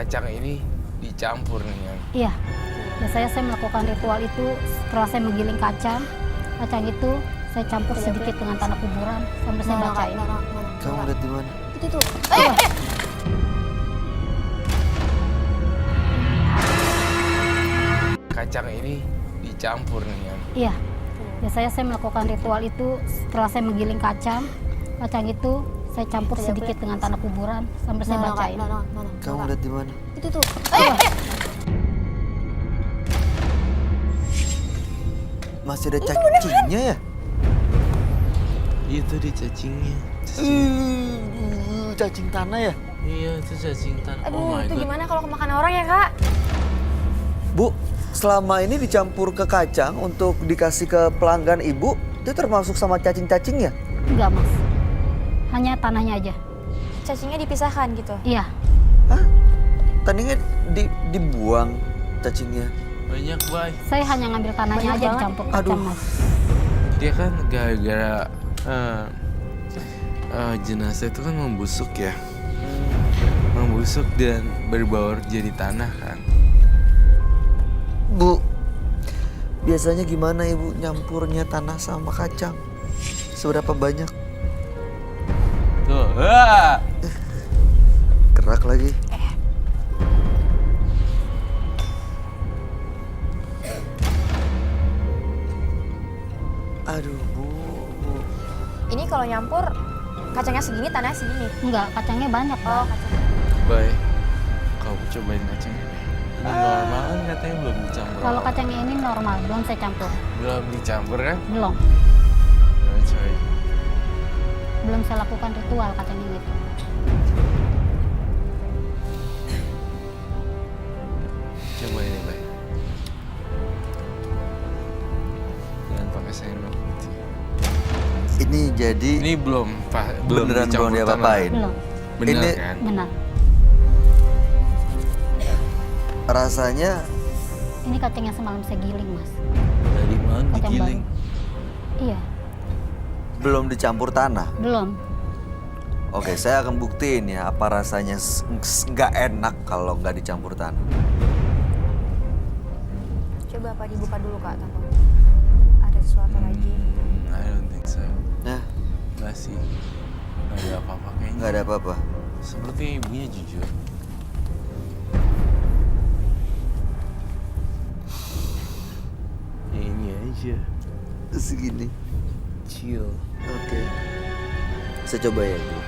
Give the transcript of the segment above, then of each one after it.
kacang ini dicampur nih ya. Iya, biasanya saya melakukan ritual itu setelah saya menggiling kacang. Kacang itu saya campur sedikit dengan tanah kuburan sambil saya bacain. Kamu lihat di mana? Itu tuh. Kacang ini dicampur nih ya. Iya, biasanya saya melakukan ritual itu setelah saya menggiling kacang. Kacang itu saya campur sedikit dengan tanah kuburan sambil saya bacain. Kamu lihat di mana? Itu tuh. Masih ada cacingnya ya? Itu di cacingnya. Cacing tanah ya? Iya, itu cacing tanah. Aduh, itu gimana kalau kemakan orang ya, Kak? Bu, selama ini dicampur ke kacang untuk dikasih ke pelanggan ibu, itu termasuk sama cacing-cacing ya? Enggak, Mas. Hanya tanahnya aja. Cacingnya dipisahkan gitu. Iya, Hah? Tadinya dibuang cacingnya. Banyak, Bay. saya hanya ngambil tanahnya Banyak aja banget. dicampur Aduh. kacang, Mas. Dia kan gara-gara jenazah itu kan membusuk ya. Membusuk dan berbaur jadi tanah kan. Bu, biasanya gimana ibu nyampurnya tanah sama kacang? Seberapa banyak? Tuh, Kerak lagi. Aduh, Bu. Ini kalau nyampur kacangnya segini, tanahnya segini. Enggak, kacangnya banyak, Pak. Oh, kacang. Bay, kamu cobain kacangnya deh. Ini normal kan katanya belum dicampur. Kalau kacangnya ini normal, belum saya campur. Belum dicampur kan? Belum. Nah, coy. Belum saya lakukan ritual kacang ini. Coba ini, Bay. Jangan pakai sendok. Ini jadi Ini belum beneran belum dicampur diapa-apain. Belum. tanah. Bener Ini- kan? Benar. Rasanya Ini kacang yang semalam saya giling, Mas. Dari mana Kacang digiling? baru. Iya, belum dicampur tanah. belum. Oke, saya akan buktiin ya apa rasanya nggak enak kalau nggak dicampur tanah. Coba apa dibuka dulu, Kak, takut ada sesuatu lagi. I don't think so. Nah, Nggak sih. Nggak ada apa-apa kayaknya. nggak ada apa-apa. Seperti ibunya jujur. Ya ini aja. Segini. Chill. Oke. Saya coba ya, Bu.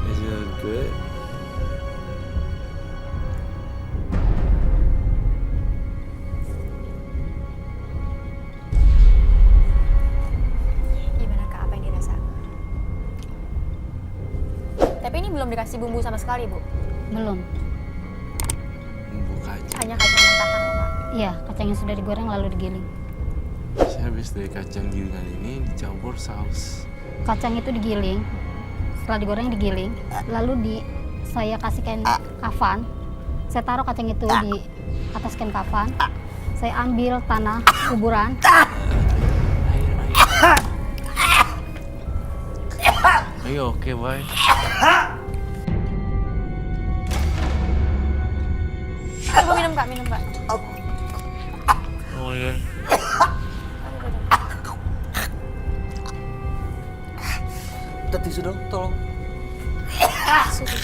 Is it good? Gimana, Kak? Apa yang dirasa? Tapi ini belum dikasih bumbu sama sekali, Bu. Belum. Bumbu kacang. Hanya kacang mentahan loh, Kak. Iya, kacang yang sudah digoreng lalu digiling. Saya habis dari kacang gilingan ini dicampur saus. Kacang itu digiling, setelah digoreng digiling, lalu saya kasih kain kafan. Saya taruh kacang itu di atas kain kafan. Saya ambil tanah kuburan. Ayo, oke, bye. Coba minum, Kak, minum, Kak. Oh my god. Minta tisu dong, tolong. Sudah.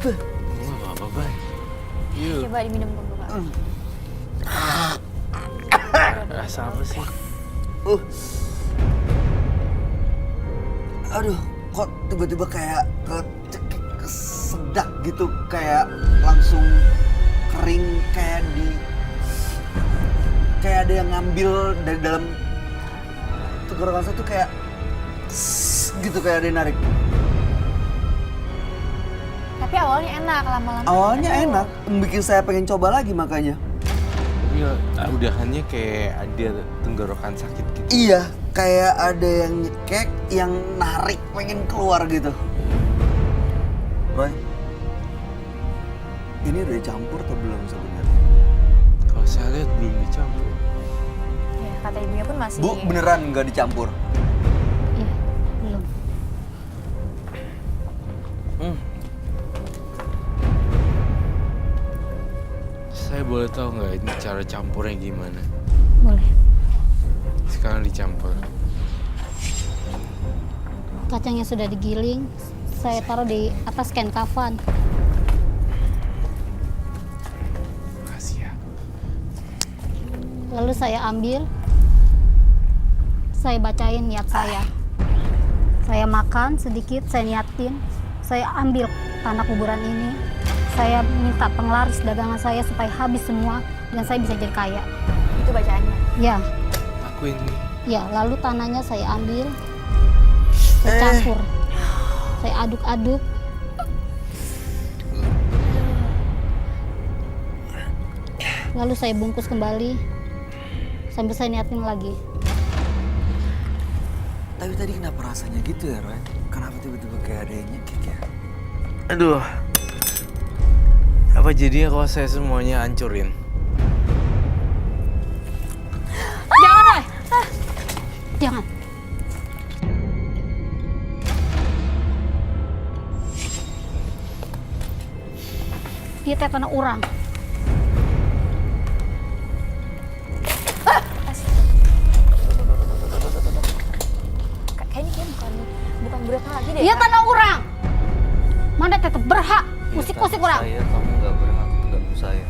Nggak apa-apa, bye. Yuk. Coba diminum dulu, Kak. Rasa apa sih? Aduh, kok tiba-tiba kayak kesedak gitu, kayak langsung kering, kayak ada yang ngambil dari dalam tenggorokan saya tuh kayak gitu, kayak ada yang narik. Tapi awalnya enak, lama-lama. Awalnya aduh. enak, bikin saya pengen coba lagi makanya. Tapi udahannya kayak ada tenggorokan sakit gitu. Iya, kayak ada yang nyekek, yang narik pengen keluar gitu. Roy, ini udah dicampur atau belum sebenarnya? Kalau saya lihat belum dicampur. Ya, kata ibunya pun masih. Bu, beneran nggak dicampur? Iya, belum. Saya boleh tahu nggak ini cara campurnya gimana? Boleh. Sekarang dicampur. Kacangnya sudah digiling, saya taruh di atas kain kafan. Makasih ya. Lalu saya ambil, saya bacain niat saya. Saya makan sedikit, saya niatin, saya ambil tanah kuburan ini. Saya minta penglaris dagangan saya supaya habis semua dan saya bisa jadi kaya. Itu bacaannya. Ya, Aku ini. ya. Lalu tanahnya saya ambil, saya campur, saya aduk-aduk. Lalu saya bungkus kembali sambil saya niatin lagi. Tapi tadi kenapa rasanya gitu ya, Roy? Kenapa tiba-tiba kayak ada yang nyekik ya? Aduh. Apa jadinya kalau saya semuanya hancurin? Jangan, Roy! Jangan. Dia teh tanah orang. Kayaknya dia bukan budak lagi deh. Dia Kak. tanah orang. Mana tetap berhak musik-musik orang. Saya, kamu nggak berhak ganggu saya.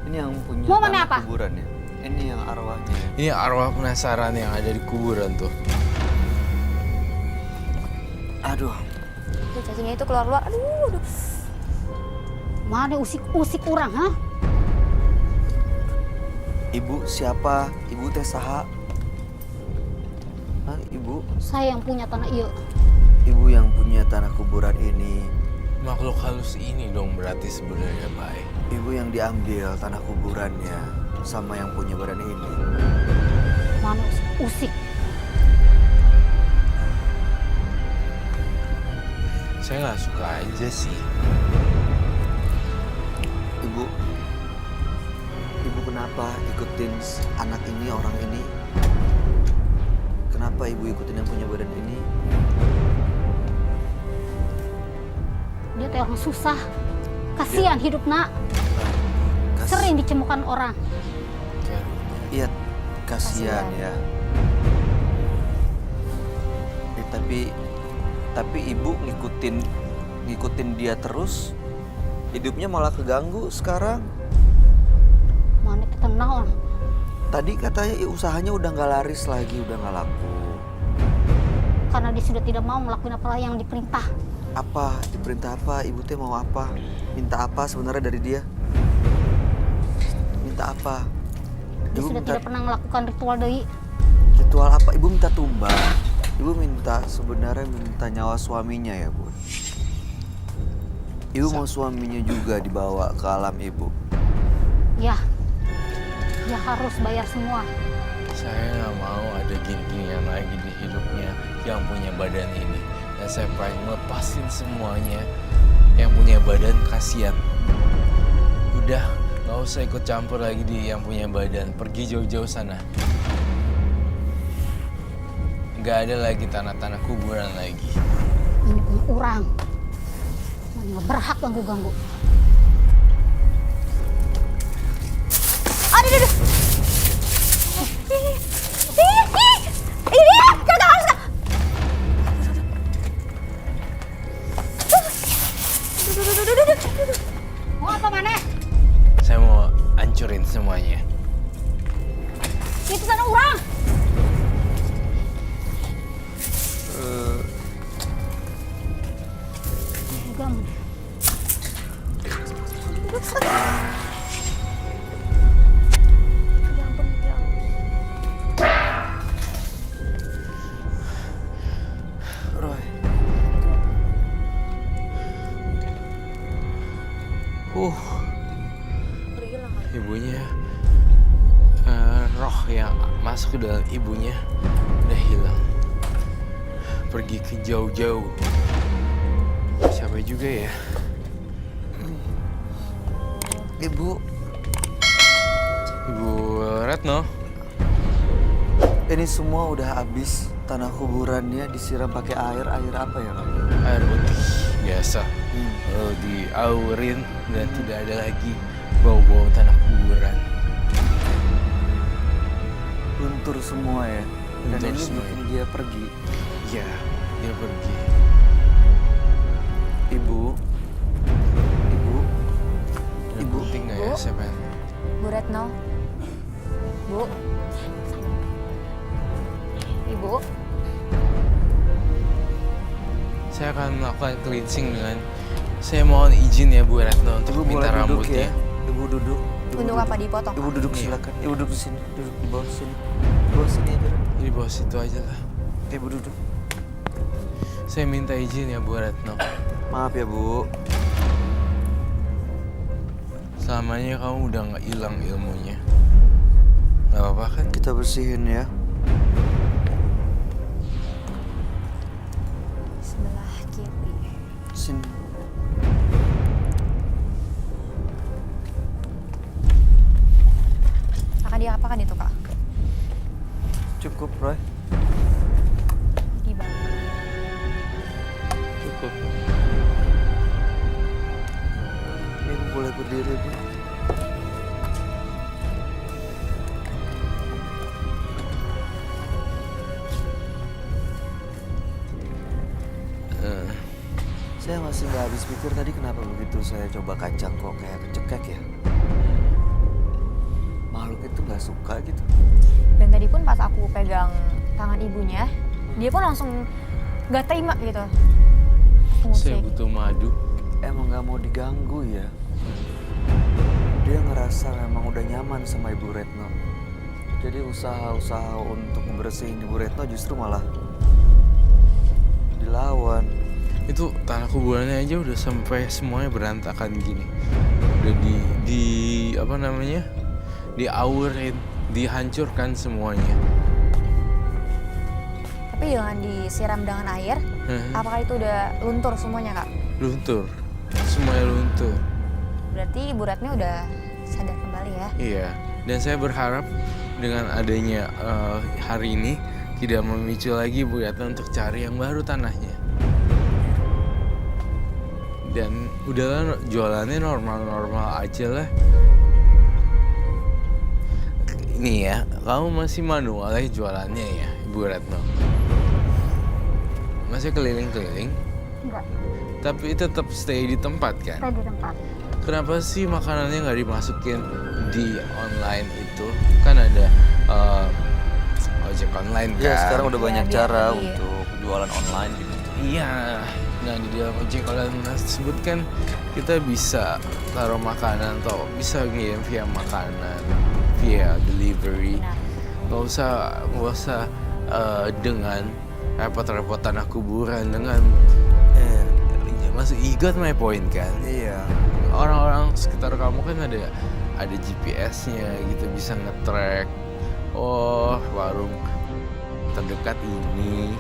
Ini yang punya Mau mana tanah apa? kuburan ya? Ini yang arwahnya. Ini arwah penasaran yang ada di kuburan tuh. Aduh, Tuh, cacingnya itu keluar-keluar. Aduh. Mana usik-usik orang, ha? ibu siapa? Ibu teh saha? Hah, ibu? Saya yang punya tanah iya. Ibu yang punya tanah kuburan ini. Makhluk halus ini dong berarti sebenarnya baik. Ibu yang diambil tanah kuburannya sama yang punya badan ini. Mana usik. Saya nggak suka aja sih. Ibu kenapa ikutin anak ini, orang ini? Kenapa ibu ikutin yang punya badan ini? Dia teh orang susah. Kasihan hidup nak. Sering dicemukan orang. Iya, kasihan ya. Tapi ibu ngikutin dia terus, hidupnya malah keganggu sekarang. Mana teh tenang orang. Tadi katanya usahanya udah nggak laris lagi, udah nggak laku. Karena dia sudah tidak mau ngelakuin apa yang diperintah. Apa? Diperintah apa? Ibu teh mau apa? Minta apa sebenarnya dari dia? Minta apa? Dia sudah tidak pernah melakukan ritual dari Ritual apa? Ibu minta tumbang. Ibu sebenarnya minta nyawa suaminya ya, Bu. Ibu mau suaminya juga dibawa ke alam ibu. ya. Dia harus bayar semua. Saya nggak mau ada gini-ginian lagi di hidupnya yang punya badan ini. Dan saya pengen lepasin semuanya yang punya badan, kasihan. Udah, nggak usah ikut campur lagi di yang punya badan. Pergi jauh-jauh sana. Nggak ada lagi tanah-tanah kuburan lagi. Ini punya orang. Mana nggak berhak ganggu-ganggu. Aduh. Ini kagak harus. Mau apa mana? Saya mau hancurin semuanya. Itu tanah orang. Gam. Ya ampun, ya ampun. Roy, Hilang kali. Ibunya, roh yang masuk ke dalam ibunya udah hilang. Pergi ke jauh-jauh. Capek juga ya. Ibu, Ibu Retno. ini semua udah habis. Tanah kuburannya disiram pakai air apa ya, Roy? Air putih biasa. Lalu diaurin dan tidak ada lagi bau-bau tanah kuburan. Luntur semua ya. Dan Luntur ini semua. bikin dia pergi. Iya, dia pergi. Ibu, Ibu penting nggak ya Bu? siapa? Bu Retno. Bu. Ibu. Saya akan melakukan cleansing dengan saya mohon izin ya Bu Retno untuk Ibu minta boleh duduk rambutnya. ya. Ibu duduk. Untuk apa dipotong? Ibu duduk Iya. silakan. Ibu duduk di sini. Duduk di bawah sini. Di bawah sini aja. Di bawah situ aja lah. Ibu duduk. Saya minta izin ya Bu Retno. Maaf ya, Bu. Selamanya kamu udah nggak hilang ilmunya. Gak apa-apa kan? Kita bersihin ya. Sebelah kiri. Sini. Akan diapakan itu, Kak? Cukup, Roy. Di bawah. Cukup. Ibu boleh berdiri, Bu. Eh, Saya masih nggak habis pikir tadi kenapa begitu saya coba kacang kok kayak kecekek ya. Makhluk itu nggak suka gitu. Dan tadi pun pas aku pegang tangan ibunya, dia pun langsung gak terima gitu. saya Musik. butuh madu. Emang nggak mau diganggu ya. Dia ngerasa memang udah nyaman sama Ibu Retno. Jadi usaha-usaha untuk membersihin Ibu Retno justru malah dilawan. Itu tanah kuburannya aja udah sampai semuanya berantakan gini. Udah di apa namanya? Diaurin, dihancurkan semuanya. Tapi dengan disiram dengan air, apakah itu udah luntur semuanya, Kak? Luntur. Semuanya luntur. Berarti Ibu Retno udah sadar kembali ya? Iya. Dan saya berharap dengan adanya hari ini tidak memicu lagi Bu Retno untuk cari yang baru tanahnya. Dan udahlah jualannya normal-normal aja lah. Ini ya, kamu masih manual ya jualannya ya, Ibu Retno. Masih keliling-keliling, Enggak, tapi tetap stay di tempat kan? saya di tempat. Kenapa sih makanannya nggak dimasukin di online itu? Kan ada ojek online kan? Ya sekarang udah Iya, banyak biar cara tadi. untuk jualan online gitu. Iya. Nah di dalam ojek online tersebut kan kita bisa taruh makanan atau bisa ngirim via makanan, via delivery. Benar. Nggak usah dengan repot-repot tanah kuburan dengan masuk got my point kan? Iya. Orang-orang sekitar kamu kan ada GPS-nya gitu bisa nge-track. Oh, warung terdekat ini.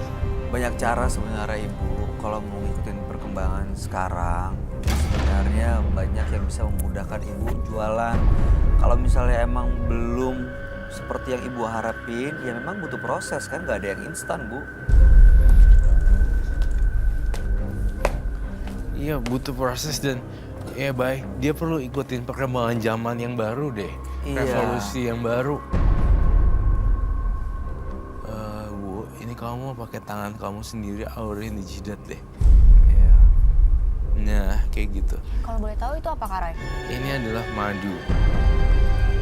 Banyak cara sebenarnya Ibu kalau mau ngikutin perkembangan sekarang. Sebenarnya banyak yang bisa memudahkan Ibu jualan. Kalau misalnya emang belum seperti yang Ibu harapin, ya memang butuh proses kan, nggak ada yang instan Bu. Iya butuh proses dan ya baik dia perlu ikutin perkembangan zaman yang baru deh, Iya. revolusi yang baru. Bu, ini kamu mau pakai tangan kamu sendiri aurin di jidat deh. Iya. Nah kayak gitu. Kalau boleh tahu itu apa, Kak Roy? Ini adalah madu.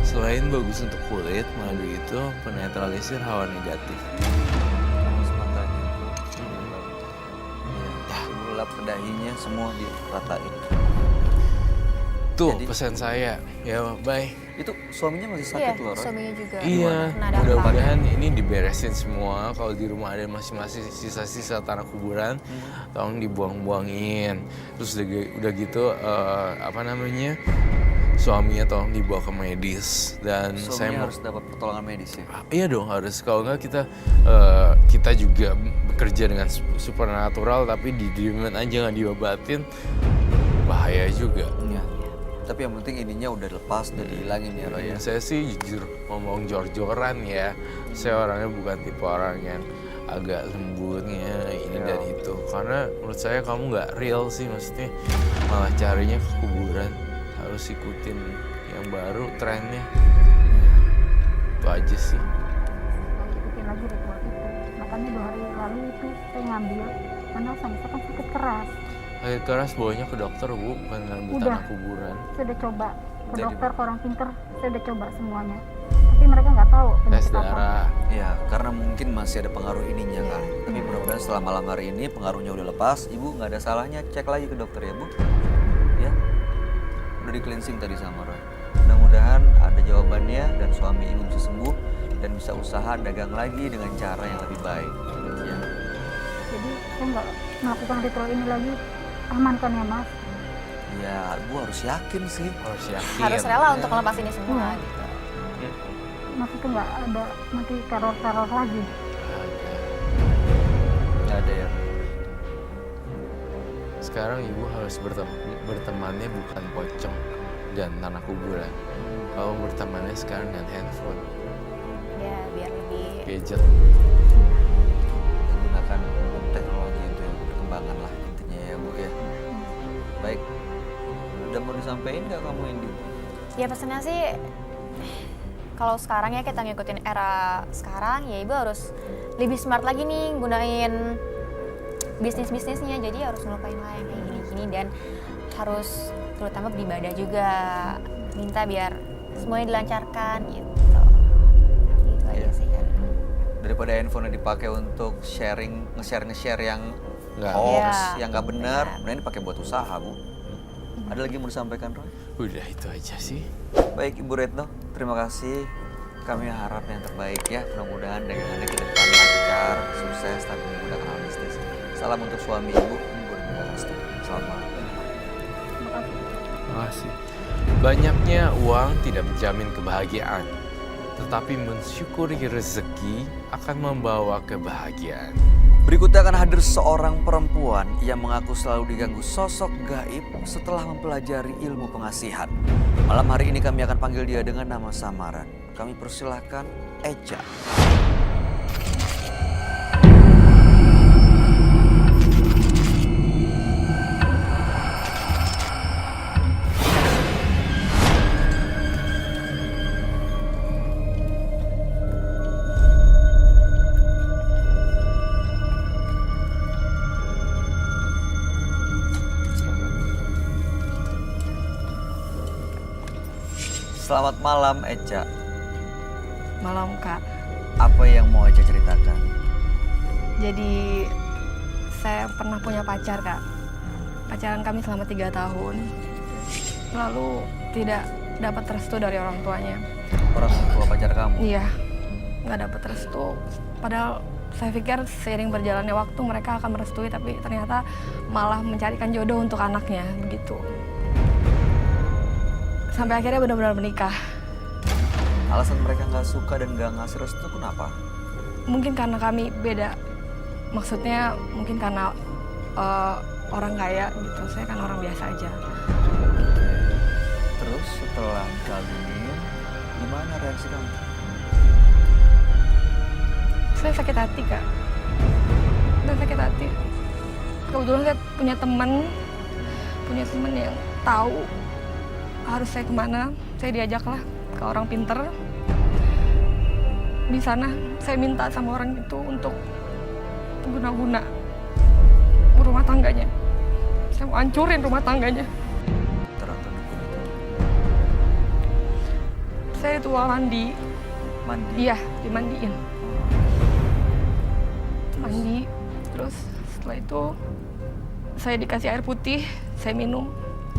Selain bagus untuk kulit, madu itu penetralisir hawa negatif. Terus matanya Bu. Iya. Ibu lap ke dahinya semua diratain. Tuh Jadi- pesan saya. Ya bye. Itu suaminya masih Iya, sakit loh, Roy. suaminya juga Iya, kena dampak. mudah-mudahan ini diberesin semua. Kalau di rumah ada masih sisa-sisa tanah kuburan, tolong dibuang-buangin. Terus udah gitu, apa namanya, suaminya tolong dibawa ke medis dan saya Suaminya harus dapat pertolongan medis ya. Iya dong harus, kalau nggak kita juga bekerja dengan supernatural tapi didiemin aja nggak diobatin bahaya juga. Iya. Tapi yang penting ininya udah lepas, udah dihilangin ya Roy ya. Saya sih jujur ngomong jor-joran ya, saya orangnya bukan tipe orang yang agak lembutnya ini dan itu, karena menurut saya kamu nggak real sih, maksudnya malah carinya ke kuburan, harus ikutin yang baru trennya. Itu aja sih. Ikutin lagi ritual itu. Makanya 2 hari lalu itu saya ngambil karena saya kan sakit keras. Sakit keras bawanya ke dokter Bu, bukan ngambil Udah. tanah kuburan. Saya udah coba ke Jadi- dokter, ke orang pinter, saya udah coba semuanya. Tapi mereka nggak tahu Tes penyakit apa. darah. Iya, karena mungkin masih ada pengaruh ininya kali. Tapi mudah-mudahan setelah malam hari ini pengaruhnya udah lepas, Ibu nggak ada salahnya cek lagi ke dokter ya Bu. Ya, udah di cleansing tadi sama Roy. Mudah-mudahan ada jawabannya dan suami Ibu bisa sembuh dan bisa usaha dagang lagi dengan cara yang lebih baik. Ya, Jadi saya nggak melakukan ritual ini lagi. Aman kan ya Mas? ya Ibu harus yakin sih. Harus yakin. Harus rela untuk ngelepas ini semua Iya. gitu. Maksudnya nggak ada nanti teror-teror lagi. Nggak ada ya. Sekarang ibu harus bertemannya bukan pocong dan tanah kuburan. Kamu bertemannya sekarang dengan handphone, Ya biar lebih gadget. Menggunakan teknologi itu yang perkembangan lah intinya ya Bu ya. Baik, udah mau disampaikan nggak kamu Indi? ya pesennya sih kalau sekarang ya kita ngikutin era sekarang ya ibu harus lebih smart lagi nih gunain bisnisnya, jadi harus ngelupain lah yang kayak gini-gini dan harus terutama beribadah juga, minta biar semuanya dilancarkan gitu. Gitu aja Iya. sih kan. Daripada handphone dipakai untuk nge-share yang Nggak. hoax, Iya, yang nggak benar, benar. mending dipakai buat usaha Bu. Ada lagi yang mau disampaikan Roy? Udah itu aja sih. Baik Ibu Retno, terima kasih. Kami harap yang terbaik ya, mudah-mudahan dagangannya ke depan lancar, sukses, dan menggunakan hal mistis. Salam untuk suami Ibu, Ibu Retno Lesti. Selamat malam. Terima kasih. Banyaknya uang tidak menjamin kebahagiaan, tetapi mensyukuri rezeki akan membawa kebahagiaan. Berikutnya akan hadir seorang perempuan yang mengaku selalu diganggu sosok gaib setelah mempelajari ilmu pengasihan. Malam hari ini kami akan panggil dia dengan nama samaran. Kami persilahkan Eca. Selamat malam Eca. Malam Kak. Apa yang mau Eca ceritakan? Jadi saya pernah punya pacar Kak. Pacaran kami selama 3 tahun. Lalu tidak dapat restu dari orang tuanya. Orang tua pacar kamu? Iya, nggak dapat restu. Padahal saya pikir seiring berjalannya waktu mereka akan merestui, tapi ternyata malah mencarikan jodoh untuk anaknya begitu. Sampai akhirnya benar-benar menikah. Alasan mereka nggak suka dan nggak ngasih restu kenapa? Mungkin karena kami beda. Maksudnya mungkin karena orang kaya gitu. Saya kan orang biasa aja. Terus setelah dikawinin, gimana reaksi kamu? Saya sakit hati Kak. Saya sakit hati. Kebetulan saya punya teman yang tahu harus saya kemana. Saya diajaklah ke orang pinter. Di sana saya minta sama orang itu untuk guna-guna rumah tangganya. Saya mau hancurin rumah tangganya. Terang-terang dukun itu. Saya ritual mandi. Mandi? Iya, dimandiin. Mandi. Terus setelah itu saya dikasih air putih, saya minum.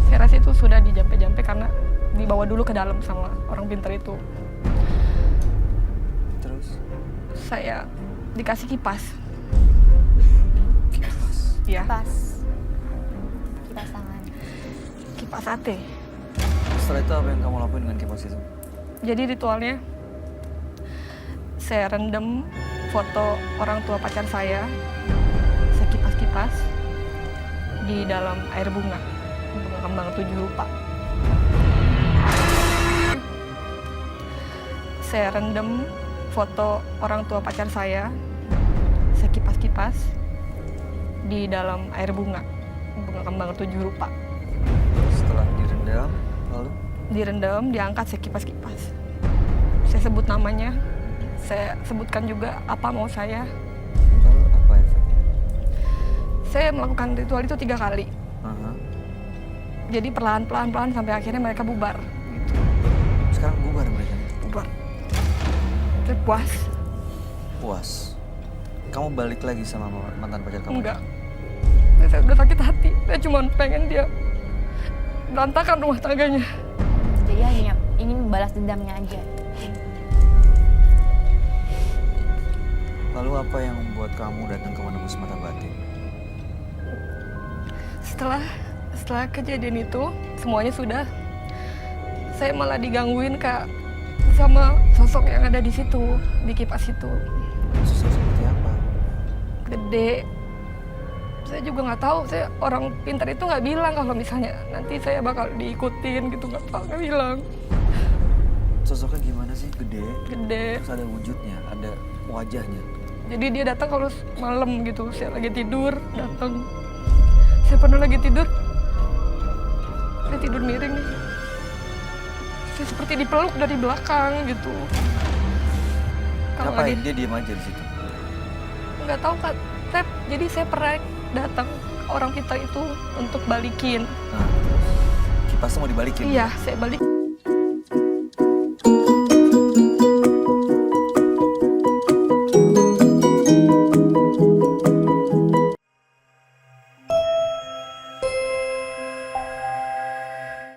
Saya rasa itu sudah dijampe-jampe karena dibawa dulu ke dalam sama orang pintar itu. Terus? Saya dikasih kipas. Kipas? Iya, Kipas tangan. kipas sate. Setelah itu apa yang kamu lakuin dengan kipas itu? Jadi ritualnya, saya rendam foto orang tua pacar saya kipas-kipas di dalam air bunga kembang 7 rupa. Saya rendam foto orang tua pacar saya kipas-kipas di dalam air bunga kembang 7 rupa. Setelah direndam, lalu? Direndam, diangkat sekipas-kipas. Saya sebut namanya, saya sebutkan juga apa mau saya. Lalu apa efeknya? Saya melakukan ritual itu 3 kali. Aha. Jadi perlahan-pelan sampai akhirnya mereka bubar. Sekarang bubar mereka? Bubar. Saya puas. Puas. Kamu balik lagi sama mantan pacar kamu? Enggak. Saya udah sakit hati. Saya cuma pengen dia berantakan rumah tangganya. Jadi hanya ingin membalas dendamnya aja. Lalu apa yang membuat kamu datang ke Menembus Mata Batin? Setelah kejadian itu, semuanya sudah. Saya malah digangguin Kak sama sosok yang ada di situ, di kipas itu. Sosok seperti apa? Gede. Saya juga nggak tahu. Saya orang pintar itu nggak bilang kalau misalnya nanti saya bakal diikutin gitu, nggak bilang. Sosoknya gimana sih? Gede? Gede. Terus ada wujudnya, ada wajahnya. Jadi dia datang kalau malam gitu. Saya lagi tidur, datang. Saya pernah lagi tidur. Saya tidur miring nih. Saya seperti dipeluk dari belakang gitu. Kalau Ngapain? lagi Dia diem aja di situ. nggak tahu Kak. Jadi saya pernah datang orang kita itu untuk balikin. Nah, kipasnya mau dibalikin? Iya, saya balik.